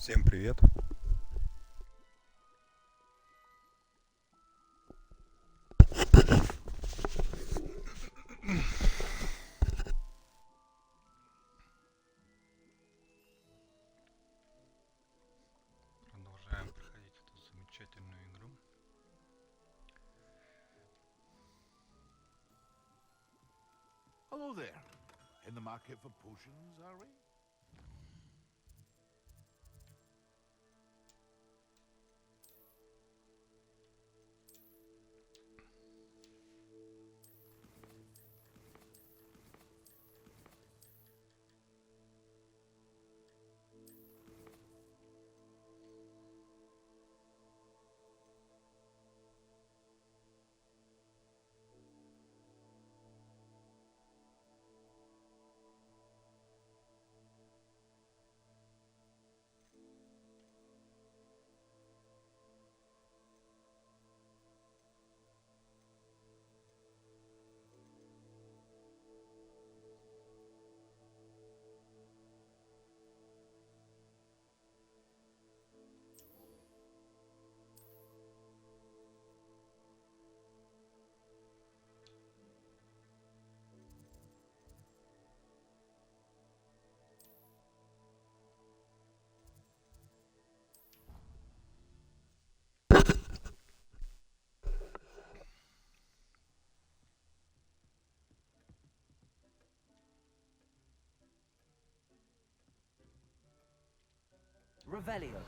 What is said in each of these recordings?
Всем привет. Продолжаем проходить эту замечательную игру. Hello there. In the market for potions, are we? Revelio.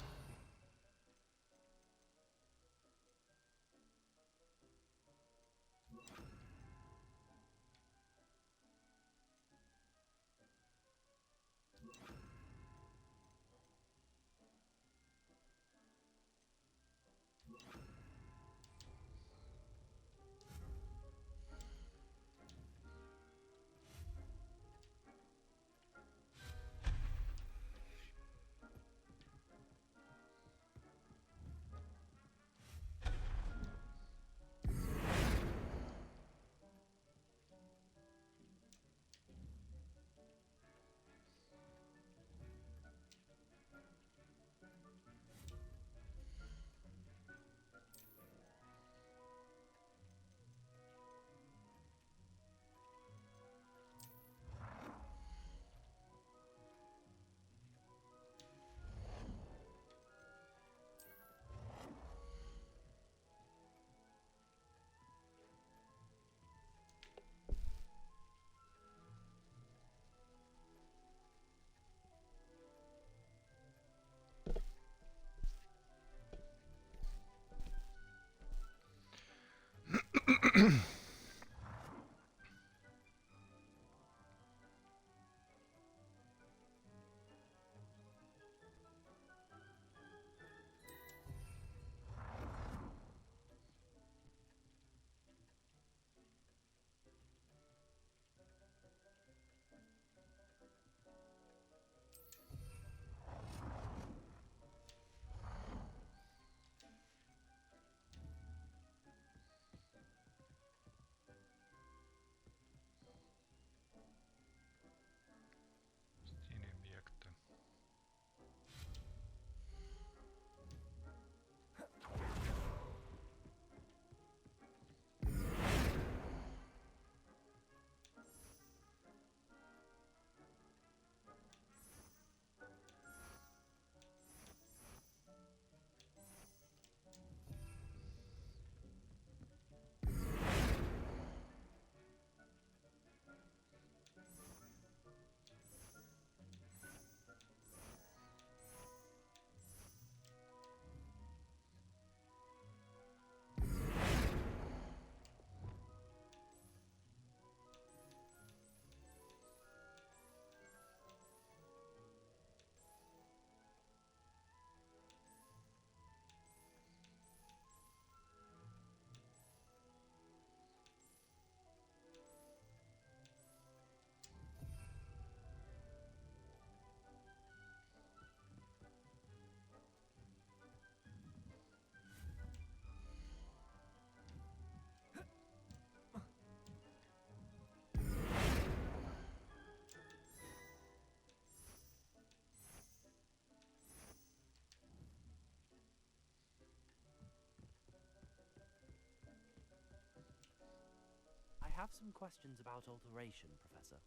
have some questions about alteration, Professor.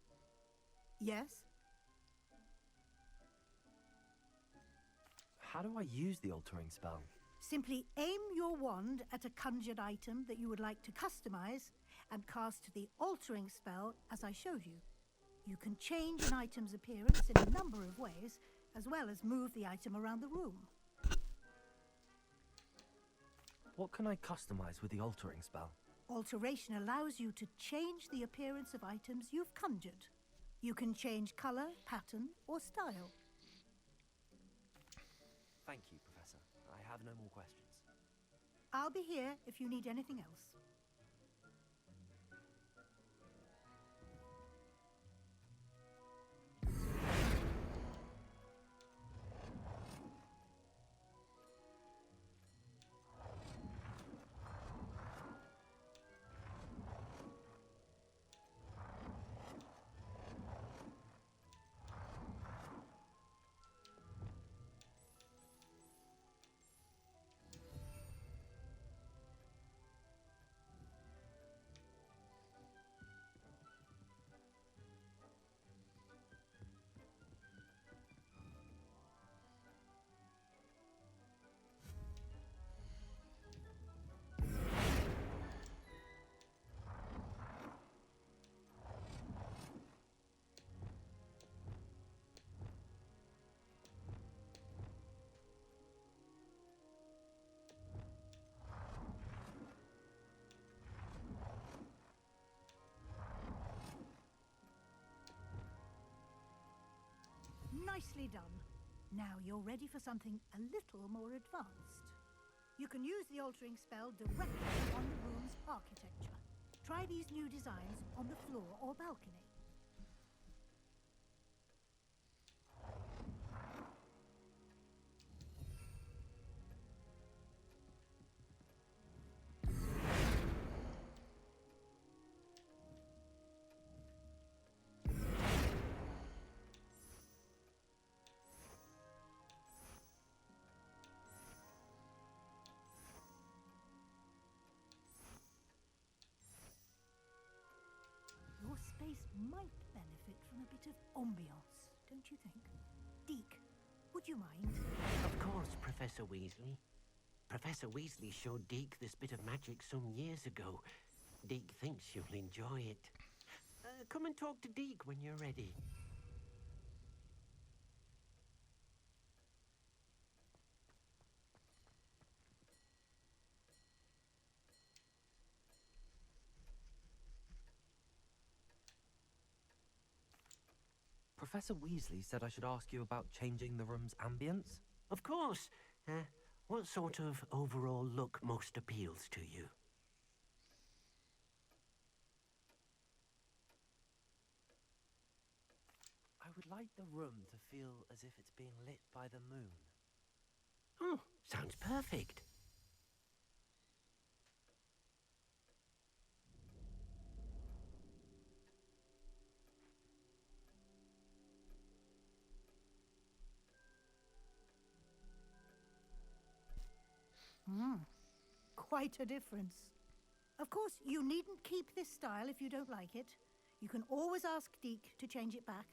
Yes? How do I use the altering spell? Simply aim your wand at a conjured item that you would like to customize and cast the altering spell as I showed you. You can change an item's appearance in a number of ways, as well as move the item around the room. What can I customize with the altering spell? Alteration allows you to change the appearance of items you've conjured. You can change color, pattern, or style. Thank you, Professor. I have no more questions. I'll be here if you need anything else. Nicely done. Now you're ready for something a little more advanced. You can use the altering spell directly on the room's architecture. Try these new designs on the floor or balcony. Your space might benefit from a bit of ambiance, don't you think? Deke, would you mind? Of course, Professor Weasley. Professor Weasley showed Deke this bit of magic some years ago. Deke thinks you'll enjoy it. Come and talk to Deke when you're ready. Professor Weasley said I should ask you about changing the room's ambience. Of course. What sort of overall look most appeals to you? I would like the room to feel as if it's being lit by the moon. Oh, sounds perfect. Quite a difference. Of course, you needn't keep this style if you don't like it. You can always ask Deke to change it back.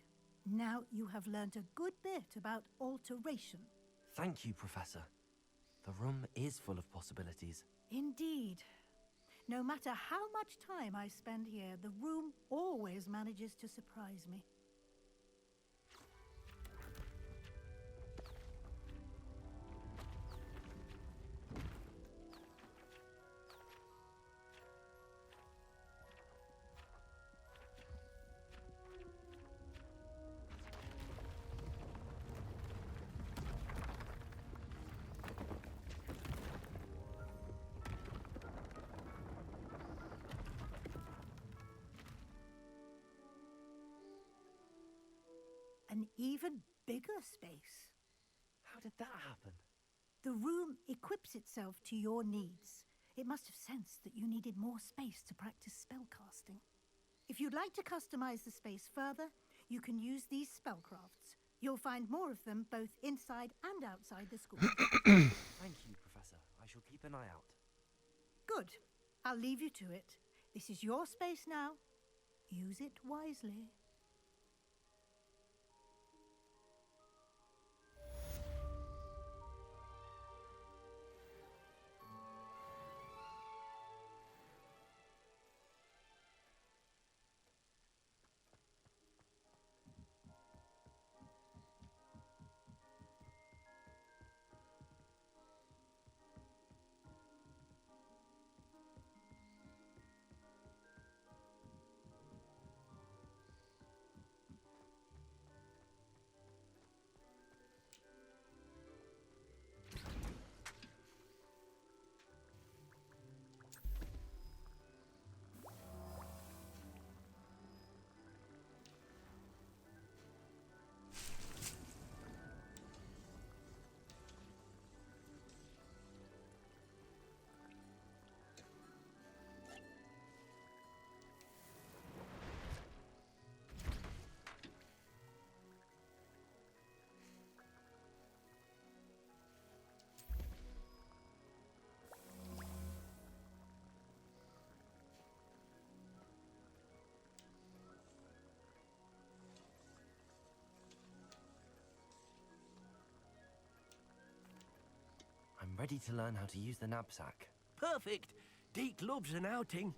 Now you have learnt a good bit about alteration. Thank you, Professor. The room is full of possibilities. Indeed. No matter how much time I spend here, the room always manages to surprise me. An even bigger space. How did that happen? The room equips itself to your needs. It must have sensed that you needed more space to practice spellcasting. If you'd like to customize the space further, you can use these spellcrafts. You'll find more of them both inside and outside the school. Thank you, Professor. I shall keep an eye out. Good. I'll leave you to it. This is your space now. Use it wisely. I'm ready to learn how to use the knapsack. Perfect. Deke loves an outing.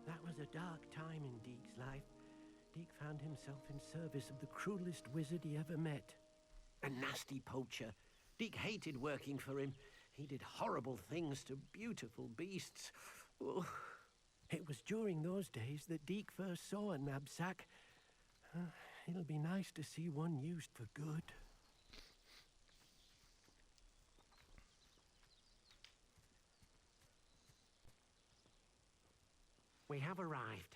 That was a dark time in Deke's life. Deke found himself in service of the cruelest wizard he ever met. A nasty poacher. Deke hated working for him. He did horrible things to beautiful beasts. Oh. It was during those days that Deke first saw a knapsack. It'll be nice to see one used for good. We have arrived.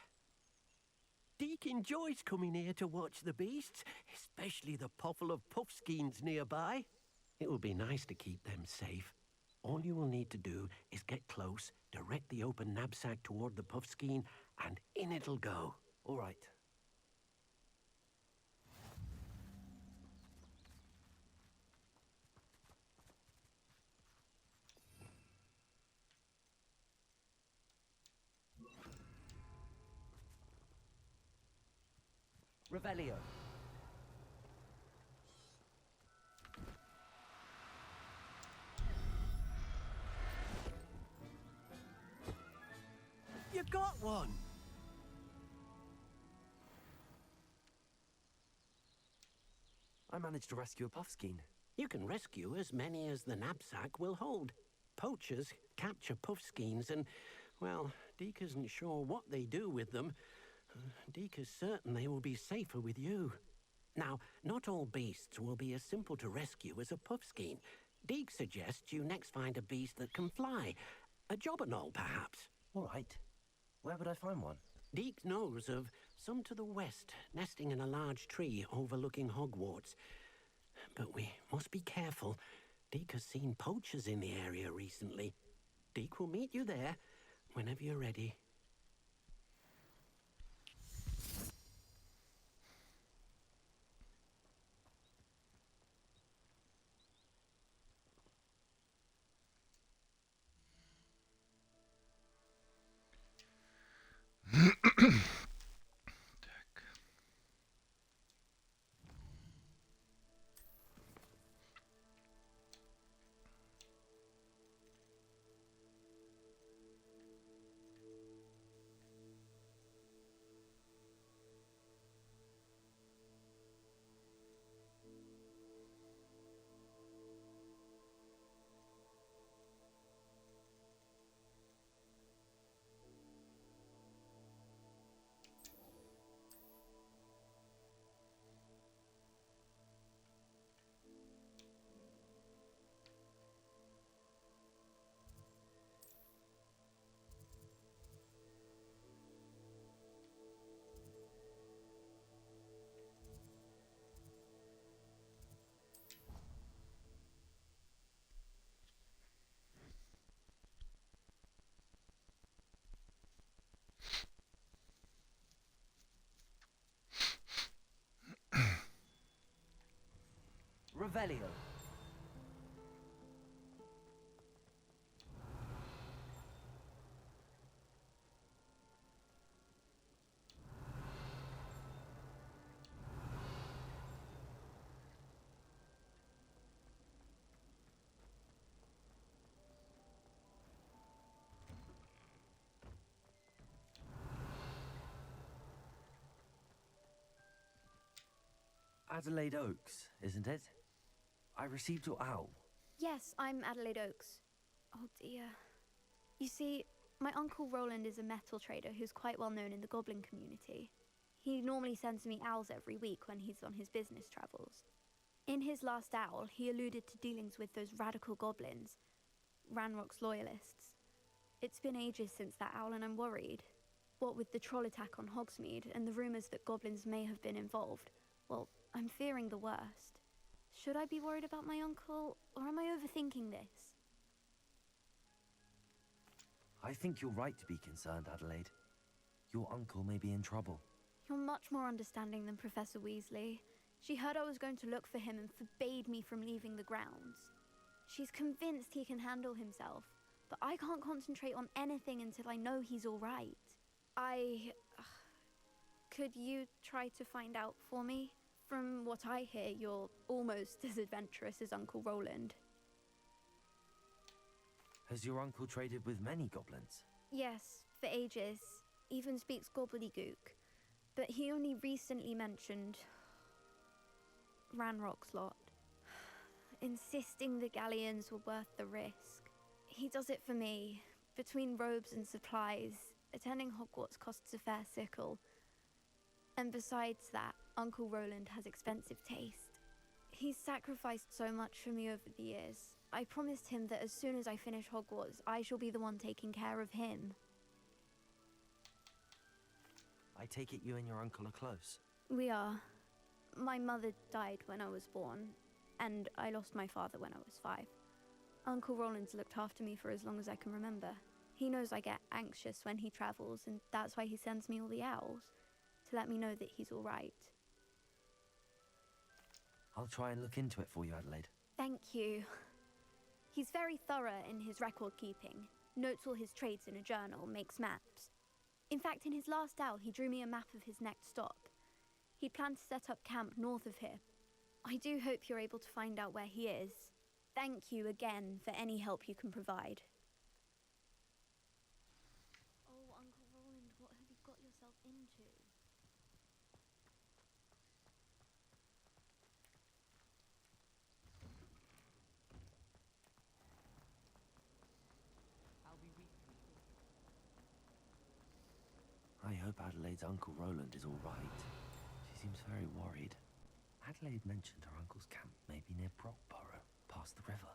Deke enjoys coming here to watch the beasts, especially the potful of puffskeins nearby. It will be nice to keep them safe. All you will need to do is get close, direct the open knapsack toward the puffskein, and in it'll go. All right. Revelio. You got one! I managed to rescue a puffskein. You can rescue as many as the knapsack will hold. Poachers capture puffskeins and, well, Deke isn't sure what they do with them. Deke is certain they will be safer with you. Now, not all beasts will be as simple to rescue as a puffskein. Deke suggests you next find a beast that can fly. A jobberknoll, perhaps. All right. Where would I find one? Deke knows of some to the west, nesting in a large tree overlooking Hogwarts. But we must be careful. Deke has seen poachers in the area recently. Deke will meet you there whenever you're ready. Так. Revelio. Adelaide Oaks, isn't it? I received your owl. Yes, I'm Adelaide Oaks. Oh dear. You see, my uncle Roland is a metal trader who's quite well known in the goblin community. He normally sends me owls every week when he's on his business travels. In his last owl, he alluded to dealings with those radical goblins, Ranrock's loyalists. It's been ages since that owl and I'm worried. What with the troll attack on Hogsmeade and the rumours that goblins may have been involved, well, I'm fearing the worst. Should I be worried about my uncle, or am I overthinking this? I think you're right to be concerned, Adelaide. Your uncle may be in trouble. You're much more understanding than Professor Weasley. She heard I was going to look for him and forbade me from leaving the grounds. She's convinced he can handle himself, but I can't concentrate on anything until I know he's all right. Could you try to find out for me? From what I hear, you're almost as adventurous as Uncle Roland. Has your uncle traded with many goblins? Yes, for ages. Even speaks gobbledygook. But he only recently mentioned Ranrock's lot, insisting the galleons were worth the risk. He does it for me. Between robes and supplies, attending Hogwarts costs a fair sickle. And besides that, Uncle Roland has expensive taste. He's sacrificed so much for me over the years. I promised him that as soon as I finish Hogwarts, I shall be the one taking care of him. I take it you and your uncle are close. We are. My mother died when I was born, and I lost my father when I was 5. Uncle Roland's looked after me for as long as I can remember. He knows I get anxious when he travels, and that's why he sends me all the owls, to let me know that he's all right. I'll try and look into it for you, Adelaide. Thank you. He's very thorough in his record keeping, notes all his trades in a journal, makes maps. In fact, in his last owl, he drew me a map of his next stop. He planned to set up camp north of here. I do hope you're able to find out where he is. Thank you again for any help you can provide. Oh, Uncle Roland, what have you got yourself into? I hope Adelaide's Uncle Roland is all right. She seems very worried. Adelaide mentioned her uncle's camp may be near Brockborough, past the river.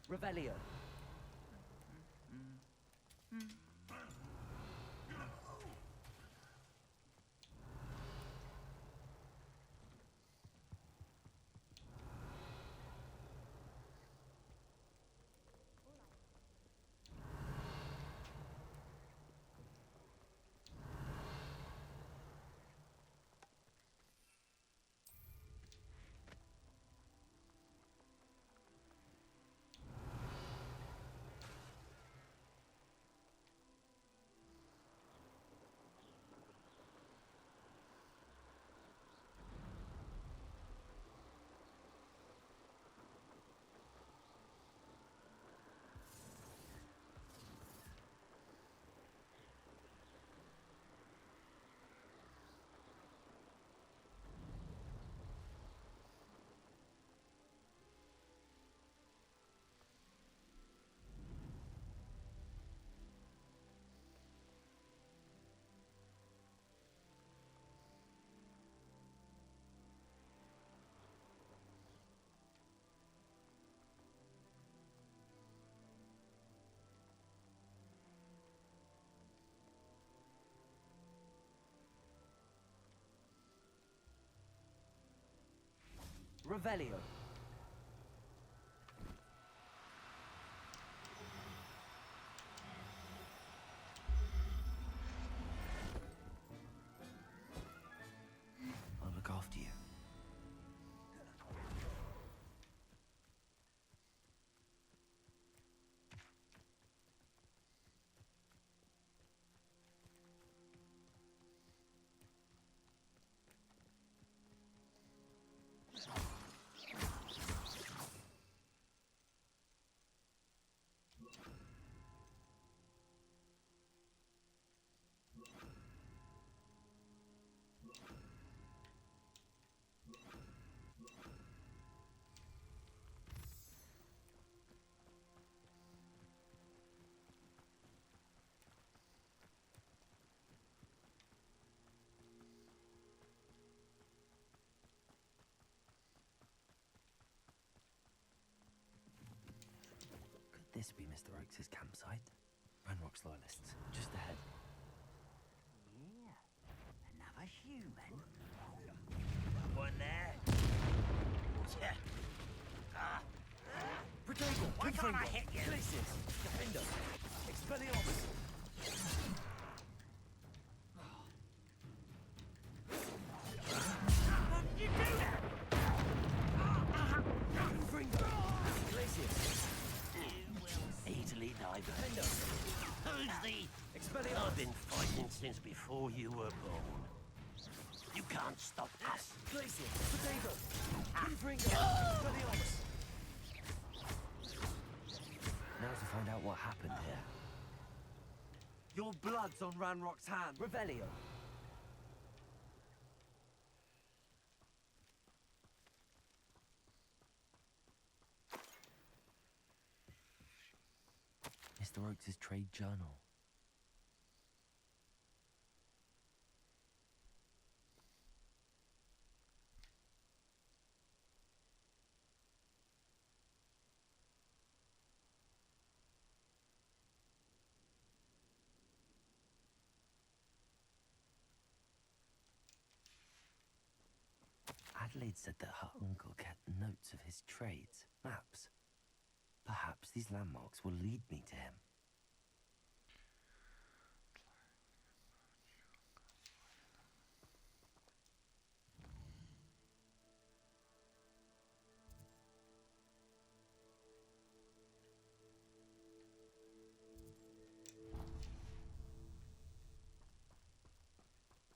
Revelio. Revelio. I'll look this be Mr. Oakes' campsite? Ranrock's loyalists, just ahead. Yeah, another human. One there. Yeah. Protego! Why can't I hit you? Glacius! Defender! Expelliarmus! How did you do that? Confringo! Glacius! Easily, diver. Defender! Who's the... Expelliarmus! I've been fighting since before you were born. You can't stop us. Glacius! Protego! Confringo! Expelliarmus! Now to find out what happened here. Your blood's on Ranrock's hand. Revelio! Mr. Oakes' trade journal. Adelaide said that her uncle kept notes of his trades, maps. Perhaps these landmarks will lead me to him.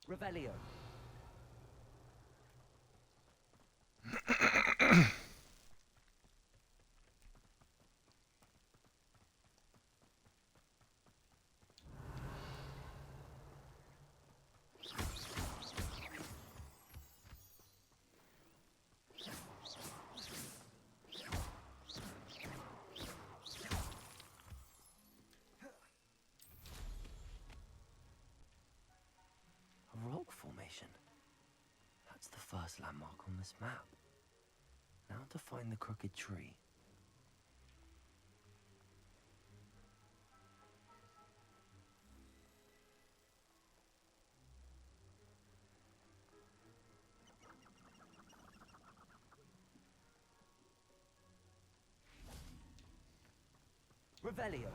Revelio. A rock formation. That's the first landmark on this map. Now to find the crooked tree. Revelio.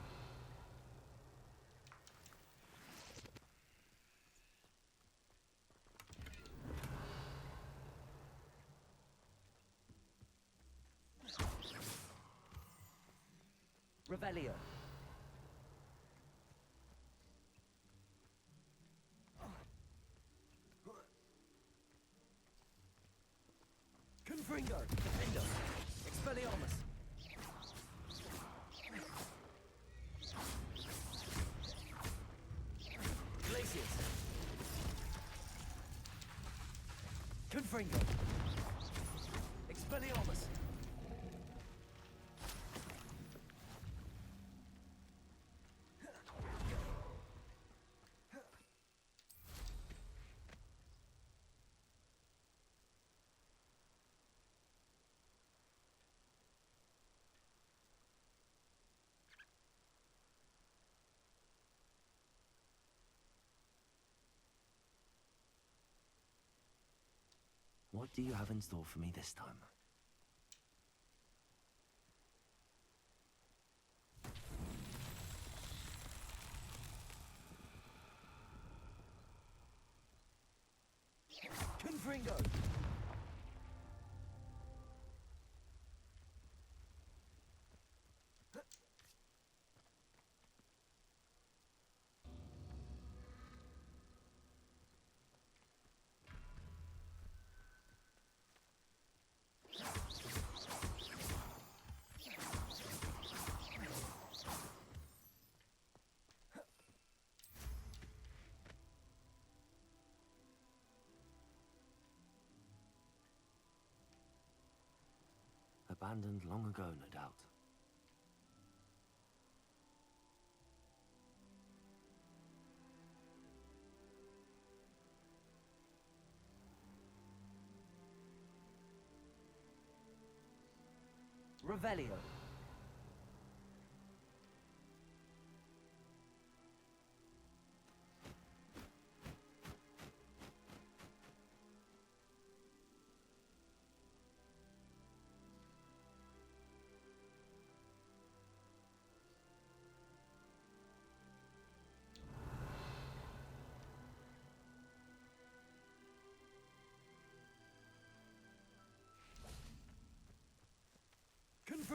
Revelio. Confringo. Defender. Expelliarmus. Glacius. Confringo. Expelliarmus. What do you have in store for me this time? Confringo! Abandoned long ago, no doubt. Revelio.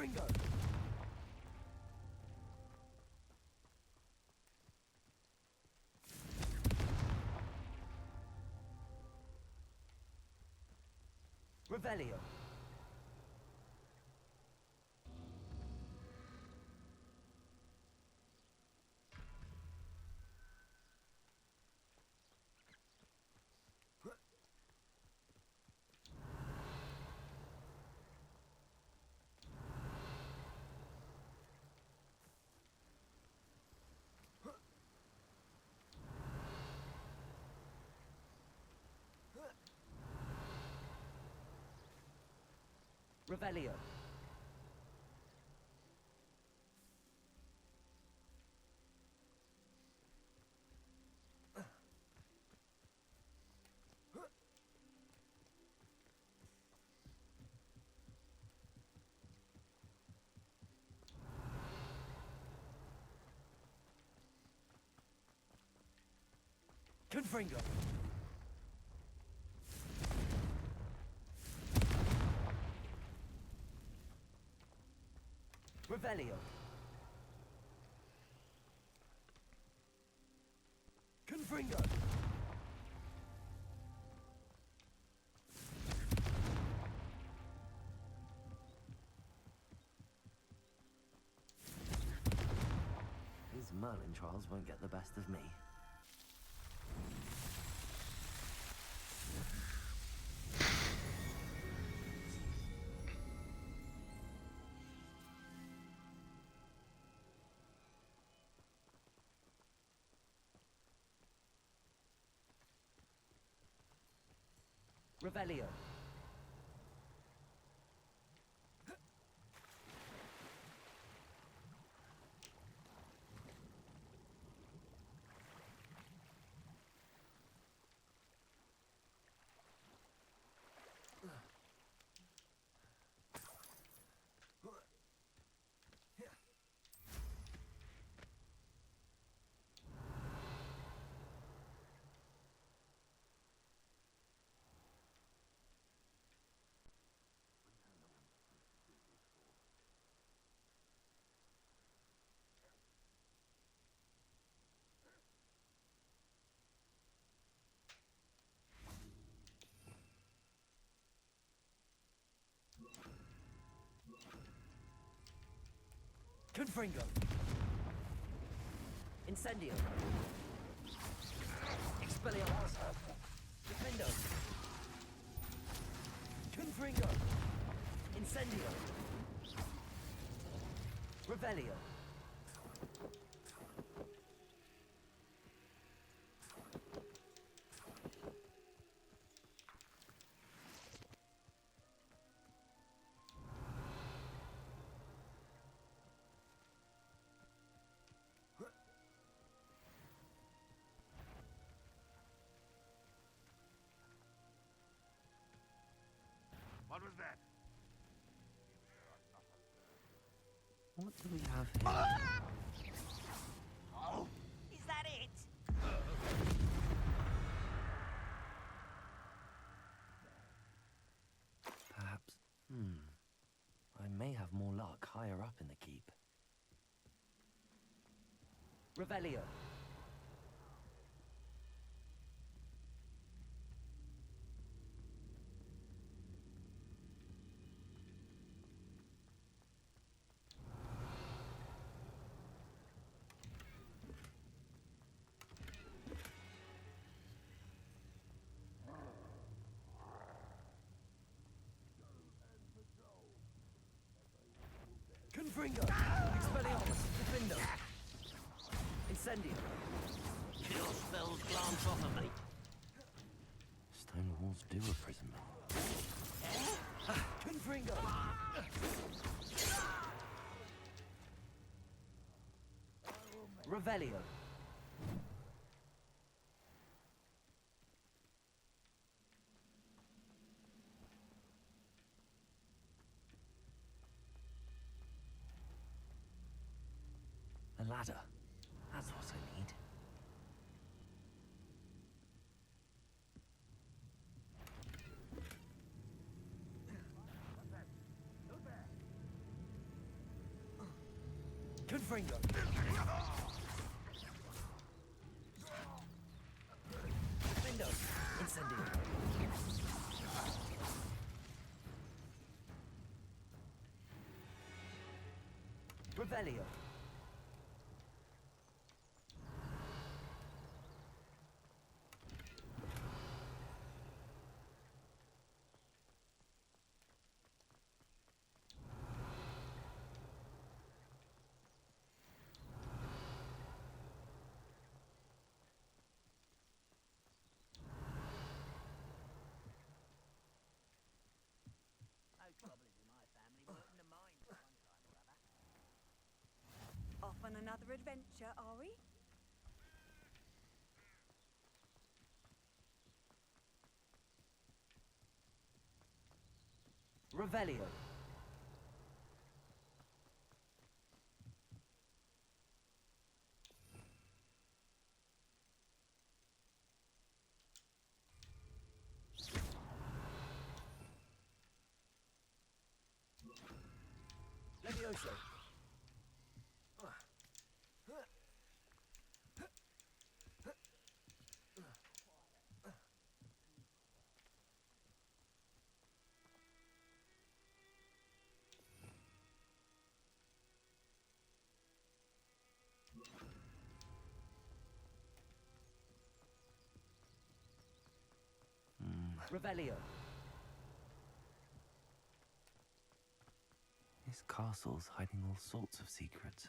Confringo! Revelio. Revelio. Confringo. Revelio. Confringo. These Merlin trials won't get the best of me. Revelio. Confringo. Incendio. Expelliarmus. Defendo. Confringo. Incendio. Revelio. What was that? What do we have here? Oh, is that it? Perhaps. I may have more luck higher up in the keep. Revelio. Confringo. Expelliarmus. Defendo. Incendio. Kill spells glance off of me. Stone walls do imprison me. Confringo. Revelio. A ladder. That's what I need. Confringo. Defendo. Incendio. Revelio. Off on another adventure, are we? Revelio. Levioso. Revelio. This castle's hiding all sorts of secrets.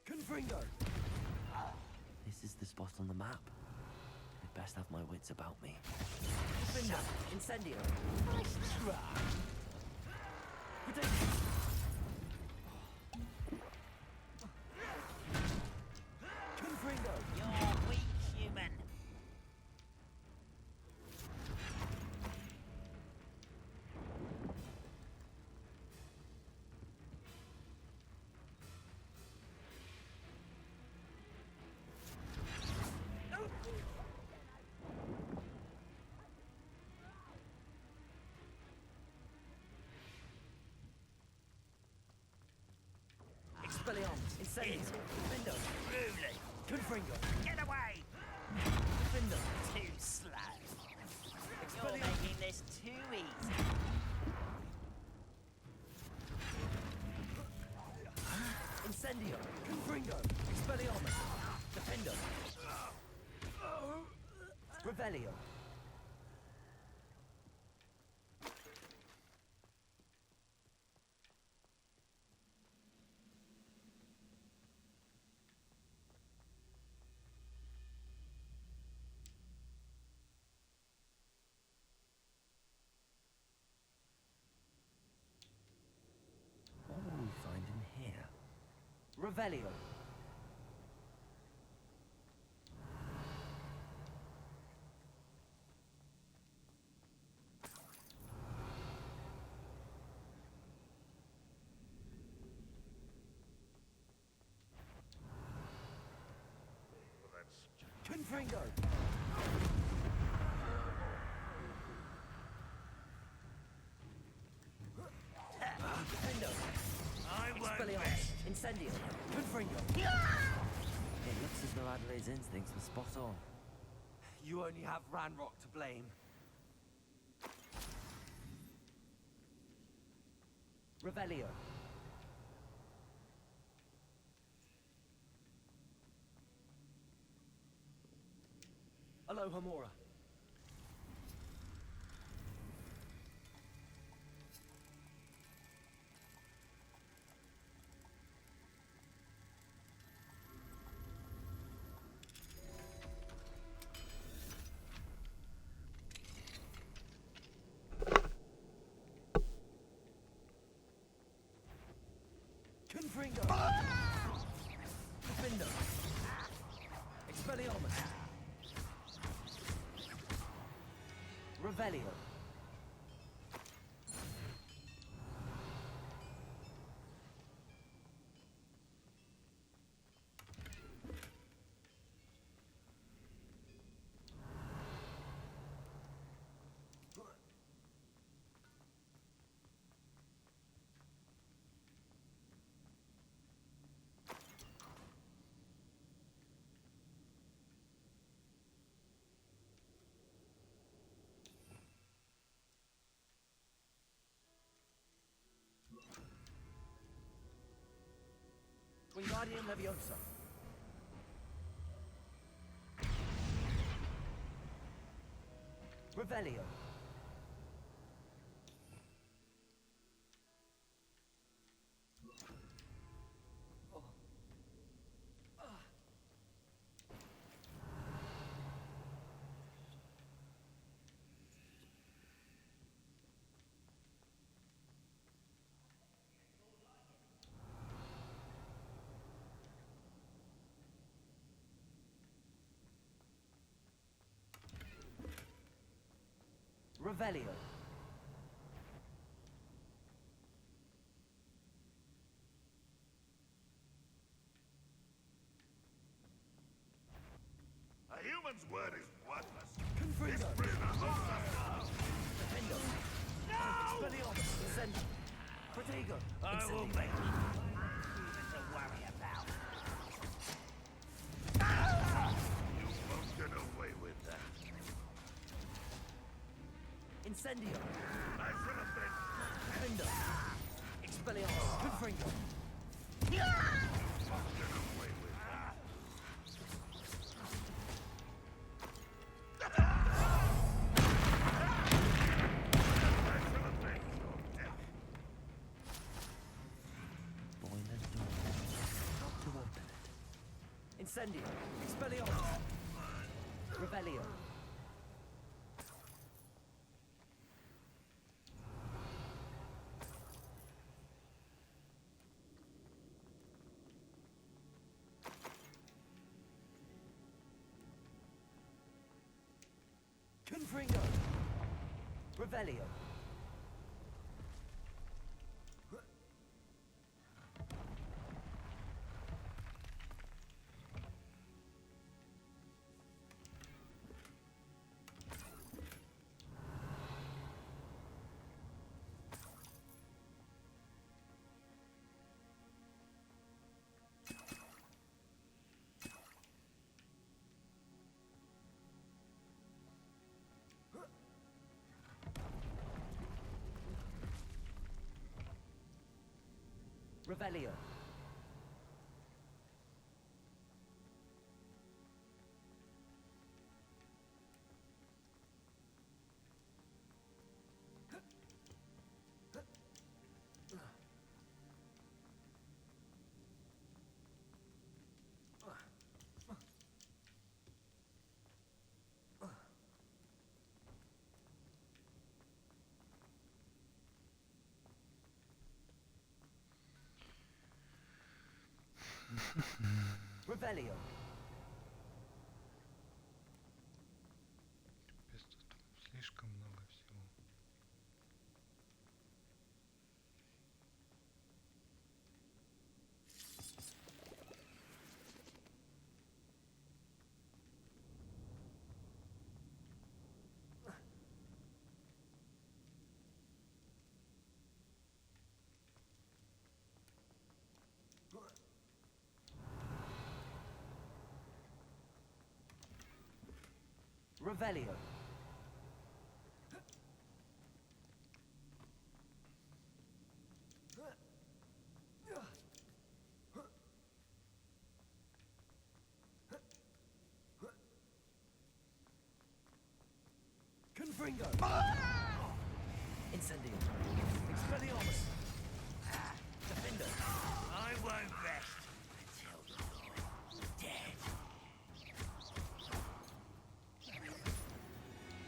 Confringo. This is the spot on the map. I'd best have my wits about me. Defendo. Incendio. Confringo. You're weak, human. Expelliarmus. Incendio. Defendo. Ruling. Confringo. Get away! Defendo. Too slow. You're Expelliarmus. making this too easy. Incendio. Confringo. Expelliarmus. Defendo. Revelio. What will we find in here? Revelio. Confringo. Defendo. I won't Expelliarmus. rest. Incendio. Confringo. It looks as though Adelaide's instincts were spot on. You only have Ranrock to blame. Revelio. Aloha Mora. Confringo. Defendo. Expelliarmus. Revelio. Wingardium Leviosa. Revelio. Revelio. A human's word is worthless. Confringo. This prisoner owes us all. Defendo. No! Expelliarmus. Incendio. Protego. I will Incendio. make you even to worry about. You won't get away with that. Incendio. I shall avenge Defendo. Expelliarmus. Confringo. you. Won't get away with that. I shall avenge your death. Boiler door. Not to open it. Incendio. Expelliarmus. Revelio. Confringo. Revelio. Revelio. Revelio. Капец, тут слишком много всего. Revelio. Confringo. Incendio. Expelliarmus. Defendo. I won't rest until you're dead.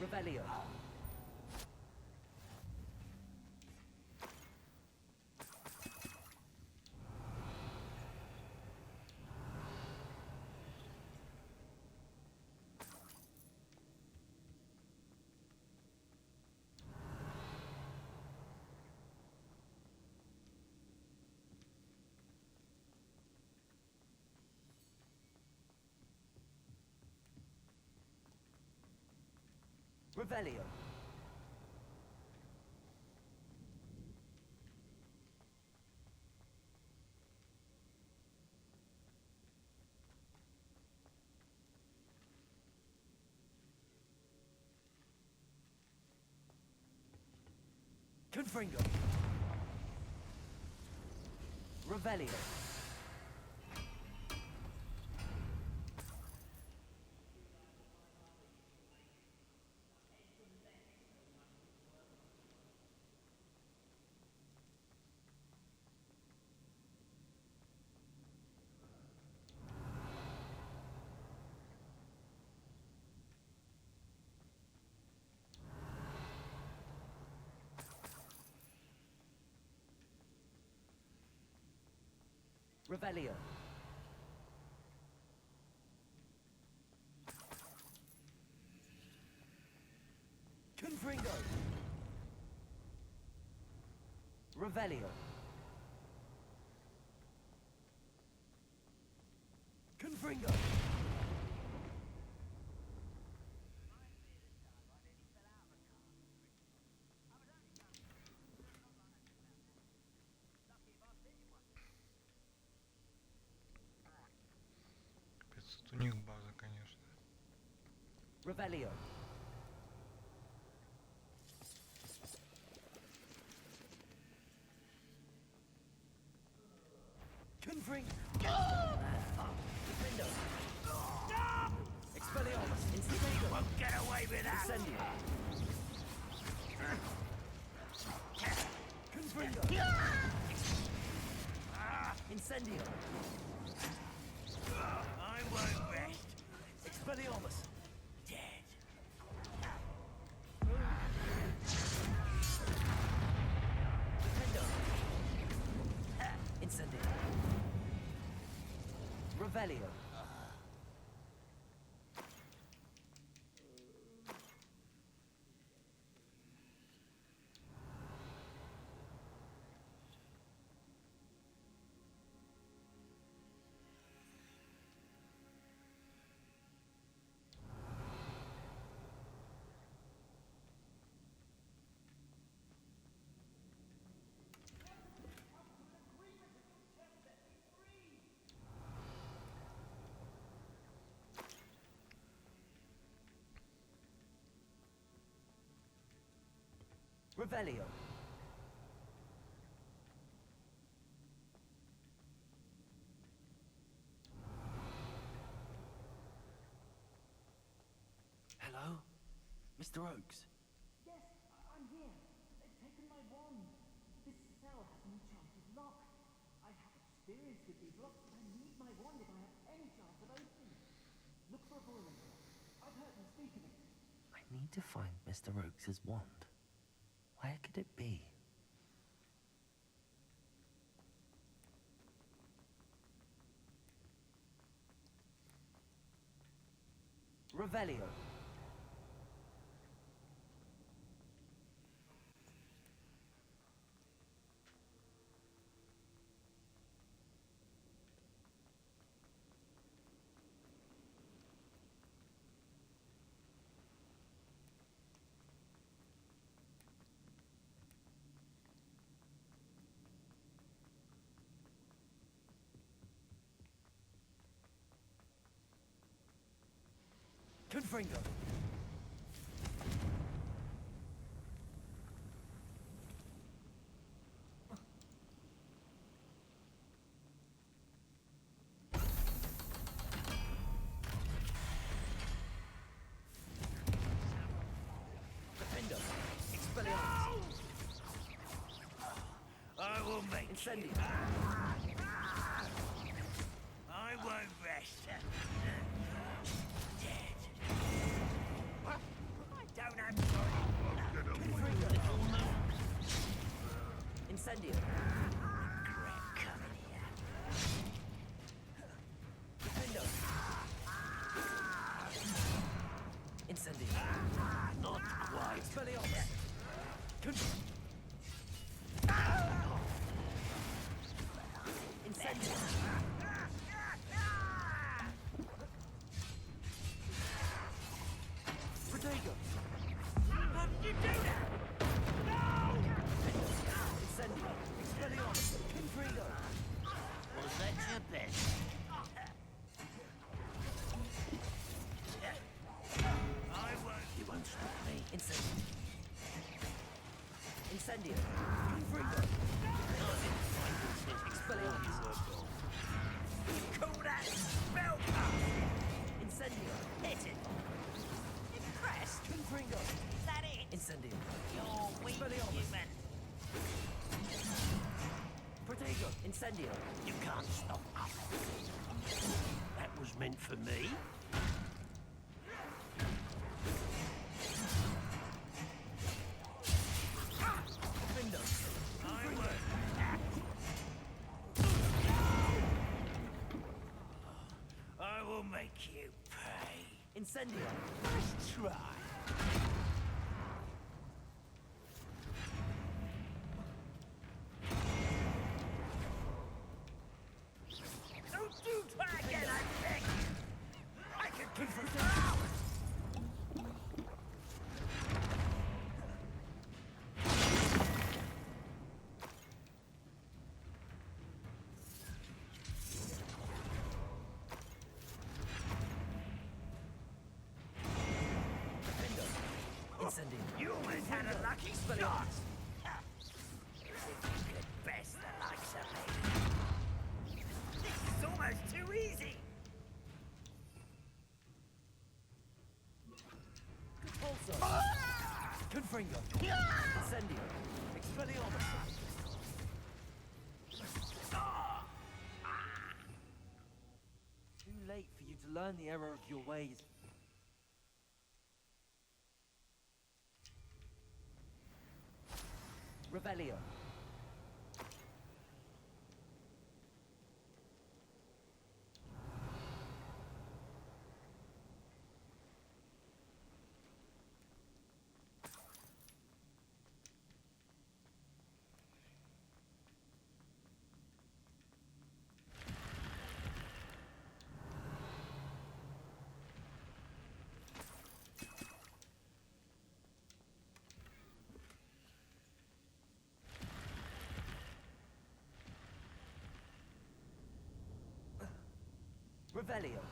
Revelio. Revelio. Confringo. Revelio. Revelio. Confringo. Revelio. Confringo. Капец, тут у них база, конечно. Revelio. Confring. Defendo. Expelliarmus. Instigator. Won't get away with that. Incendio. Confringo. Incendio. I won't rest. Expelliarmus. Dead. Defendo. Incendio. Revelio. Revelio. Hello? Mr. Oakes? Yes, I'm here. They've taken my wand. This cell has an enchanted lock. I have experience with these locks, but I need my wand if I have any chance of opening it. Look for a boiler. I've heard them speak of it. I need to find Mr. Oakes's wand. Where could it be? Revelio. Confringo. Defendo. Expelliarmus. I will make Incendio. I won't rest. Dead. I don't have time. Confringo. Incendio. Crap coming here. Defendo. Incendio. Not quite. Expelliarmus. Incendio. Protego. How did you do that? Incendio. Expelliarmus. Confringo. Was that your best? I won't. You won't stop me. Incendio. Incendio. Confringo. Expelliarmus. Call that spell cast. Incendio. Hit it. Impressed? Confringo. Is that it? Incendio. You're weak, Expelliarmus. human. Protego. Incendio. You can't stop us. That was meant for me. Defendo. I won't. make you pay. Incendio. Nice try. Don't you try again, I beg you! I can keep for hours! Incendio. You always had a lucky start! If you could best the likes of me. This is almost too easy! Pulsar. Confringo. Incendio. Expelliarmus. Too late for you to learn the error of your ways. Revelio. Revelio.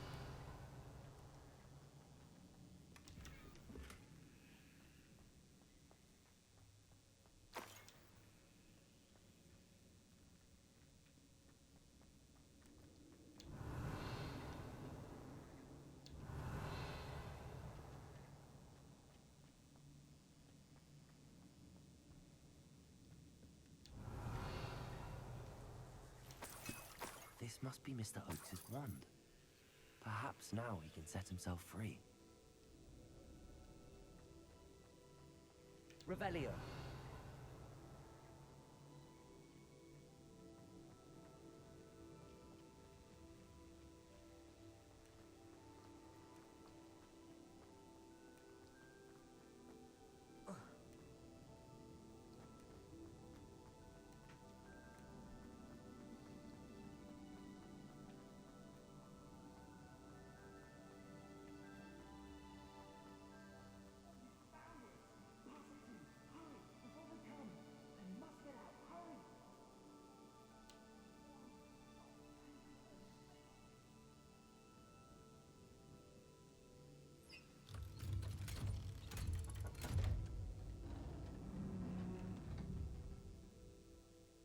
This must be Mr. Oakes's wand. Perhaps now he can set himself free. Revelio.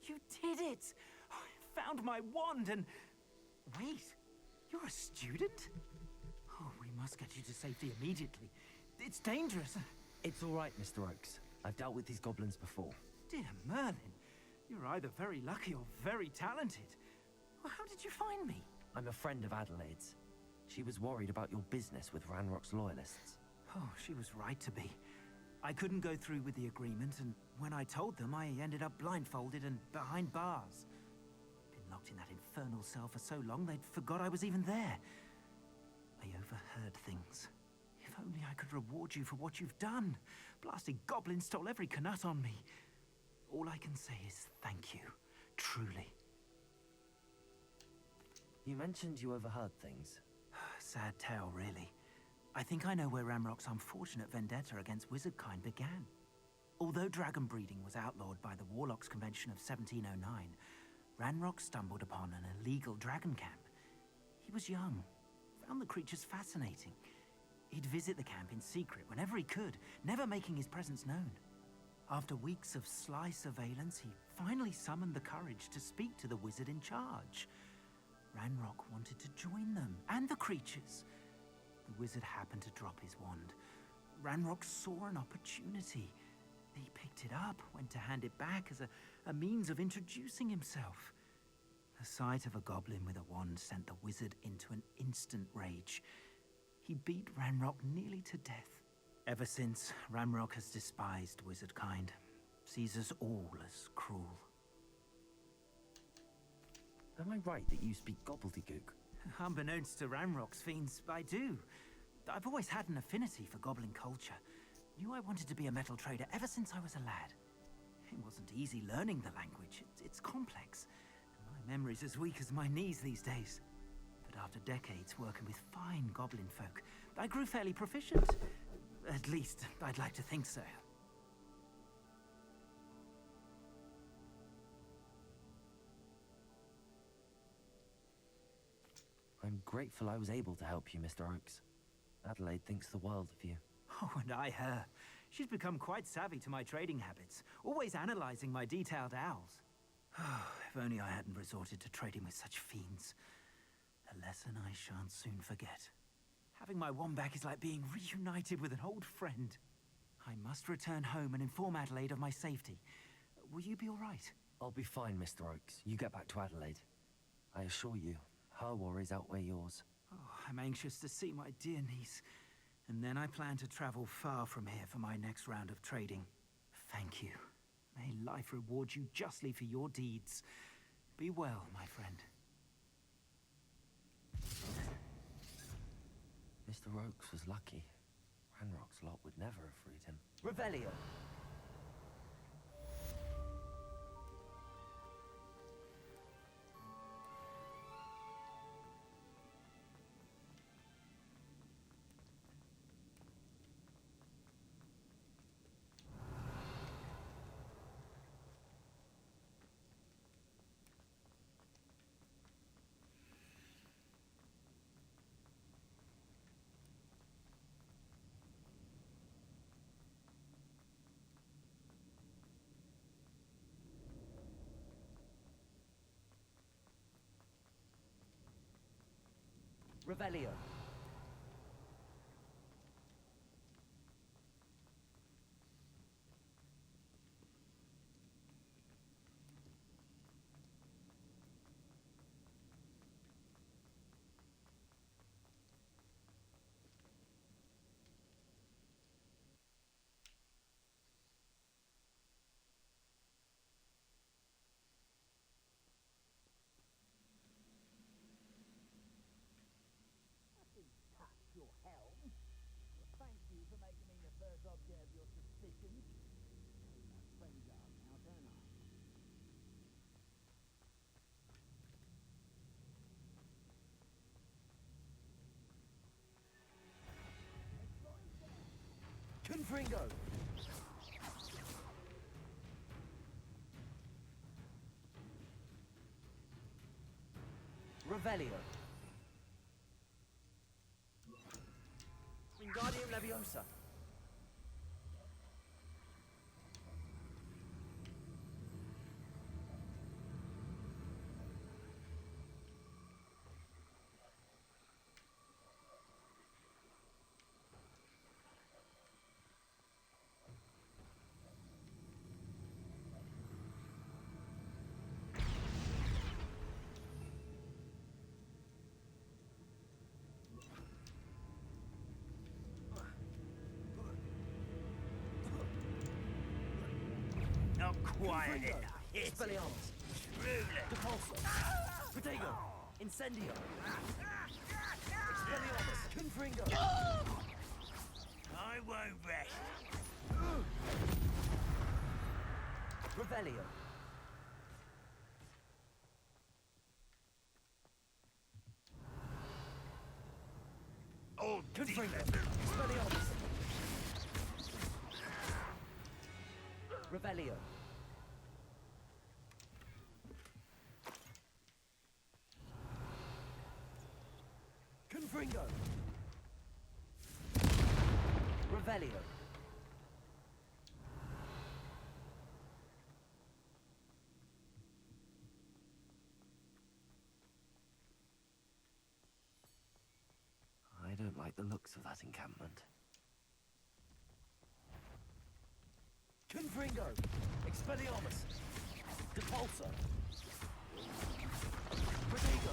You did it! I found my wand and... Wait, you're a student? Oh, we must get you to safety immediately. It's dangerous. It's all right, Mr. Oakes. I've dealt with these goblins before. Dear Merlin, you're either very lucky or very talented. Well, how did you find me? I'm a friend of Adelaide's. She was worried about your business with Ranrock's loyalists. Oh, she was right to be. I couldn't go through with the agreement, and when I told them, I ended up blindfolded and behind bars. Been locked in that infernal cell for so long, they'd forgot I was even there. I overheard things. If only I could reward you for what you've done. Blasted goblins stole every Knut on me. All I can say is thank you. Truly. You mentioned you overheard things. Sad tale, really. I think I know where Ranrock's unfortunate vendetta against wizardkind began. Although dragon breeding was outlawed by the Warlocks Convention of 1709, Ranrock stumbled upon an illegal dragon camp. He was young, found the creatures fascinating. He'd visit the camp in secret whenever he could, never making his presence known. After weeks of sly surveillance, he finally summoned the courage to speak to the wizard in charge. Ranrock wanted to join them, and the creatures. The wizard happened to drop his wand. Ranrock saw an opportunity. He picked it up, went to hand it back as a means of introducing himself. The sight of a goblin with a wand sent the wizard into an instant rage. He beat Ranrock nearly to death. Ever since, Ranrock has despised wizardkind, sees us all as cruel. Am I right that you speak gobbledygook? Unbeknownst to Ranrock's fiends, I do. I've always had an affinity for goblin culture. Knew I wanted to be a metal trader ever since I was a lad. It wasn't easy learning the language. It's complex. My memory's as weak as my knees these days. But after decades working with fine goblin folk, I grew fairly proficient. At least, I'd like to think so. I'm grateful I was able to help you, Mr. Oakes. Adelaide thinks the world of you. Oh, and I her. She's become quite savvy to my trading habits, always analyzing my detailed owls. If only I hadn't resorted to trading with such fiends. A lesson I shan't soon forget. Having my wand back is like being reunited with an old friend. I must return home and inform Adelaide of my safety. Will you be all right? I'll be fine, Mr. Oakes. You get back to Adelaide. I assure you, her worries outweigh yours. Oh, I'm anxious to see my dear niece. And then I plan to travel far from here for my next round of trading. Thank you. May life reward you justly for your deeds. Be well, my friend. Mr. Oakes was lucky. Ranrock's lot would never have freed him. Revelio. Revelio. Your helm. Well, thank you for making me the first object of your suspicions. Know my friends are now, don't I? Confringo. Revelio. Wingardium Leviosa. Not quiet enough. Expelliarmus. Truly. Depulso. Protego. Incendio. Expelliarmus. Confringo. I won't rest. Revelio. All Confringo. demons. Expelliarmus. Revelio. Confringo. Revelio. I don't like the looks of that encampment. Confringo. Expelliarmus. Depulso. Protego.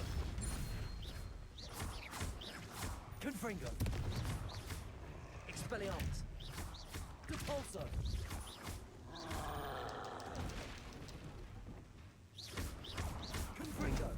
Confringo. Expelliarmus. Depulso. Confringo.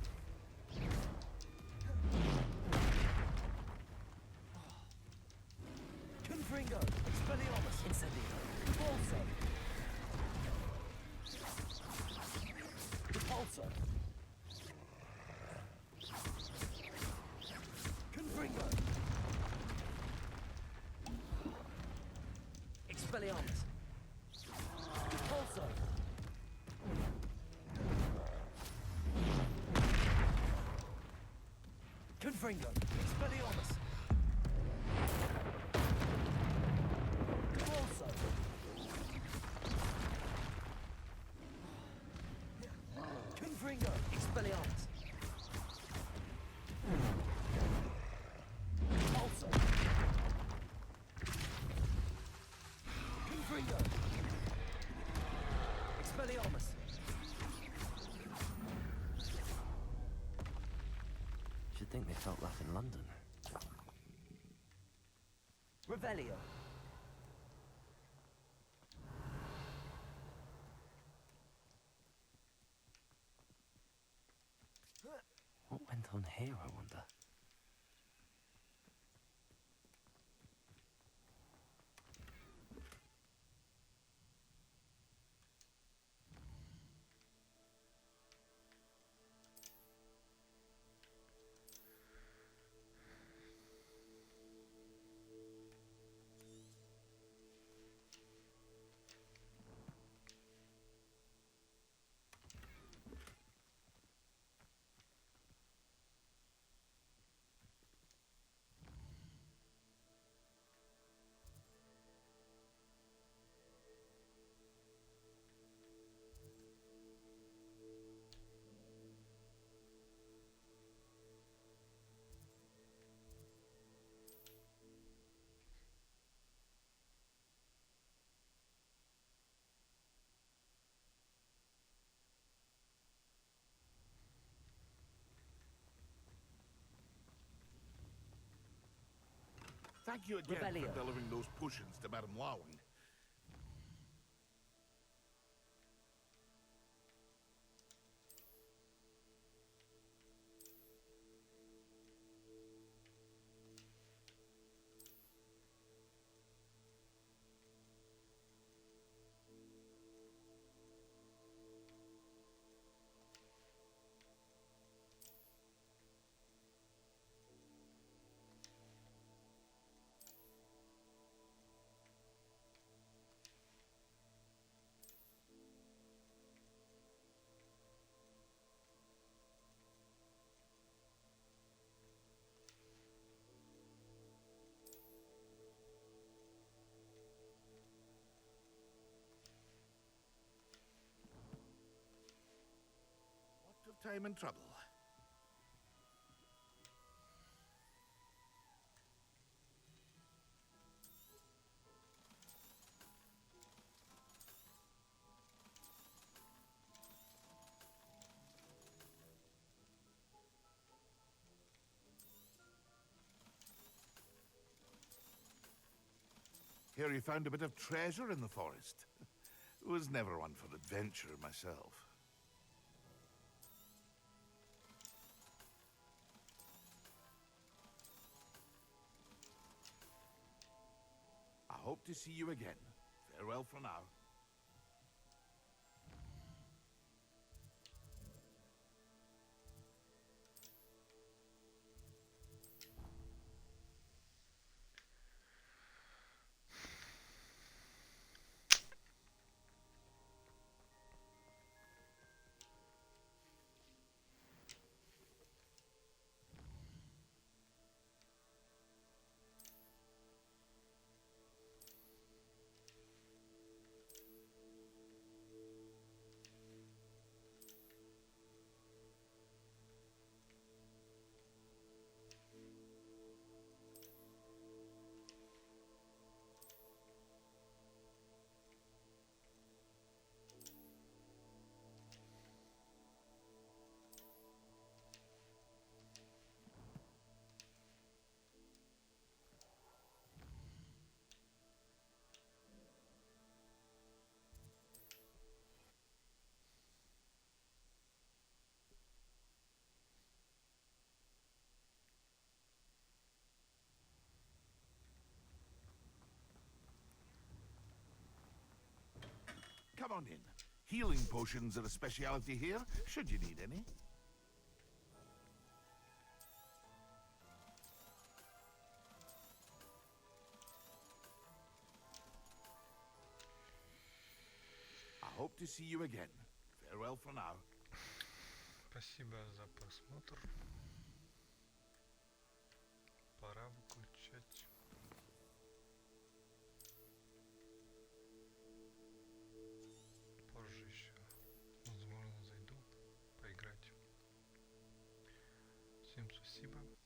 Expelliarmus. Also. Confringo. Expelliarmus. Also. Confringo. Expelliarmus. Also. Confringo. Expelliarmus. Should think they felt that in London. Revelio. What went on here, I wonder? Thank you again Revelio. for delivering those potions to Madame Lawing. What of time and trouble? Here you found a bit of treasure in the forest. Was never one for adventure myself. I hope to see you again. Farewell for now. Come on in. Healing potions are a speciality here, should you need any. to see you again. Farewell for now. Спасибо за просмотр. Пора выключать. Позже еще, возможно, зайду поиграть. Всем спасибо.